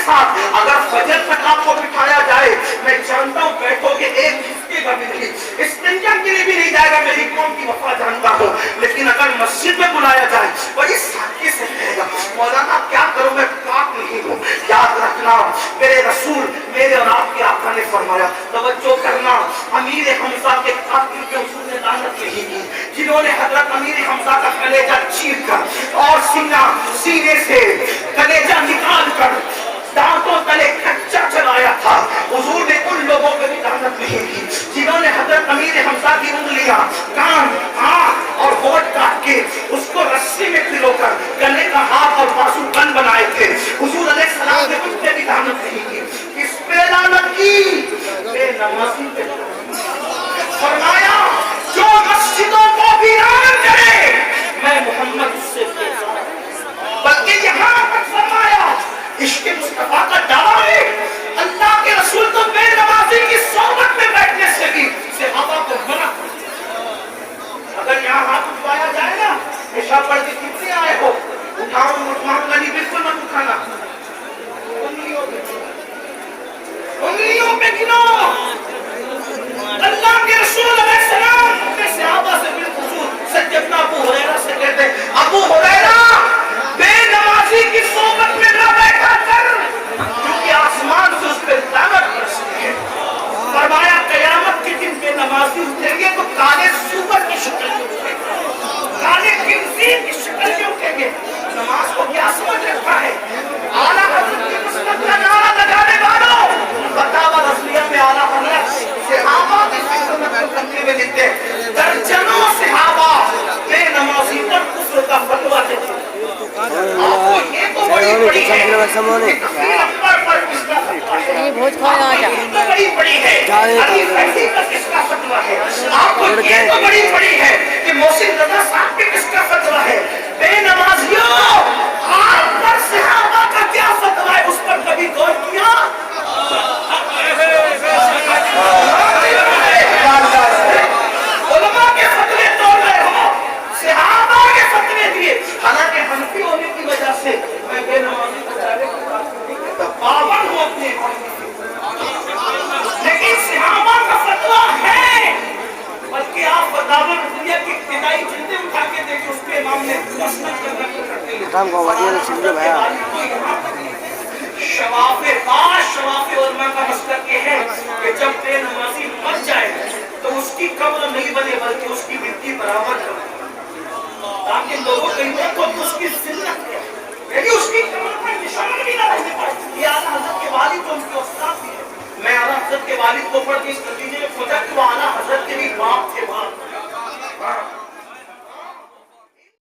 ساتھ اگر فجر تک آپ کو بٹھایا جائے، میں جانتا ہوں بیٹھو گے ایک ہفتے کا بھی نہیں، استنجا کے لیے بھی نہیں جائے گا، میری قوم کی وفا جانتا ہوں، لیکن اگر مسجد میں بلایا جائے بڑی سادگی سے کہے گا مولانا کیا کروں میں پاک نہیں ہوں۔ یاد رکھنا میرے رسول میرے اور آپ کے آقا نے فرمایا، توجہ کرنا، امیر حمزہ کے قاتل کے حضور نے لعنت نہیں کی، جنہوں نے حضرت امیر حمزہ کا کلیجہ چیر کر اور سینے سے کلیجہ نکال کر دانتوں تلے کچا چلایا تھا، حضور نے ان لوگوں پہ بھی لعنت نہیں کی جنہوں نے حضرت امیر حمزہ کی انگلیاں، کان، آنکھ اور ہونٹ کاٹ کے اس کو رسی میں پلو کر گلے کا ہاتھ اور بازو بند بنائے تھے، حضور علیہ السلام نے ان پہ بھی لعنت نہیں کی۔ کس پہ لعنت کی؟ بے نمازی پہ۔ فرمایا جو مسجدوں کو ویران کرے میں محمد اس سے بلکہ یہاں تک فرمایا عشق مصطفیٰ کا دعویٰ ہے، اللہ کے رسول تو بے نمازی کی صحبت میں بیٹھنے سے بھی صحابہ کو منع کرتے۔ اگر یہاں ہاتھ اٹھوایا جائے نا، عشاء پڑھ کے کتنے آئے ہو، اٹھاؤں گا نہیں، بالکل مت اٹھانا، انگلیوں پہ گنو۔ اللہ کے رسول علیہ السلام اپنے صحابہ سے بالخصوص سیدنا ابو ہریرہ سے کہتے ہیں، ابو ہریرہ بے نمازی کی صحبت میں نہ بیٹھا کر، کیونکہ آسمان سے اس پہ لعنت برستی ہے۔ فرمایا قیامت کے دن بے نمازی اٹھیں گے تو کالے سور کی شکل میں اٹھیں گے، کالے خنزیر کی شکل میں اٹھیں گے۔ نماز کو کیا سمجھ رکھا ہے؟ اعلیٰ حضرت کی مسلط کا نعرہ لگانے والوں، فتاوی رضویہ میں اعلیٰ حضرت صحابہ کی خدمت کو کرتے ہوئے لکھتے ہیں، درجنوں صحابہ بے نمازی پر کفر کا فتویٰ دیتے ہیں۔ آپ کو یہ تو بڑی بڑی ہے کہ کفیر اکبر پر کس کا فتویٰ ہے، آپ کو یہ تو بڑی بڑی ہے علی فیضی پر کس کا فتویٰ ہے، آپ کو یہ تو بڑی بڑی ہے کہ محسن رضا صاحب پہ کس کا فتویٰ ہے۔ بے نمازیوں آپ پر صحابہ کا کیا فتویٰ ہے، اس پر کبھی غور کیا؟ علماء کے فتوے توڑ رہے ہو، صحابہ کے فتوے دیے، حالانکہ حنفی ہونے کی وجہ سے میں بے نمازی کو ڈائریکٹ نہیں کہتا، پابند ہوں اپنے، لیکن صحابہ کا فتویٰ ہے۔ بلکہ آپ فتاوی رضویہ کی ابتدائی جلدیں اٹھا کے دیکھیں، اس پہ امام نے مسند کا نقل کرتے ہیں۔ شواف علماء کا مسلک یہ ہے کہ جب بے نمازی مر جائے تو اس کی قبر نہیں بنے بلکہ اس کی مٹی برابر کرے، تاکہ لوگوں کو دیکھو تو اس کی ذلت ہے، یعنی اس کی قبر پر نشان بھی نہ رہنے پائے۔ یہ اعلیٰ حضرت کے والد کو ان کے استاد بھی ہے، میں اعلیٰ حضرت کے والد کو پڑھ کے اس نتیجے میں پہنچا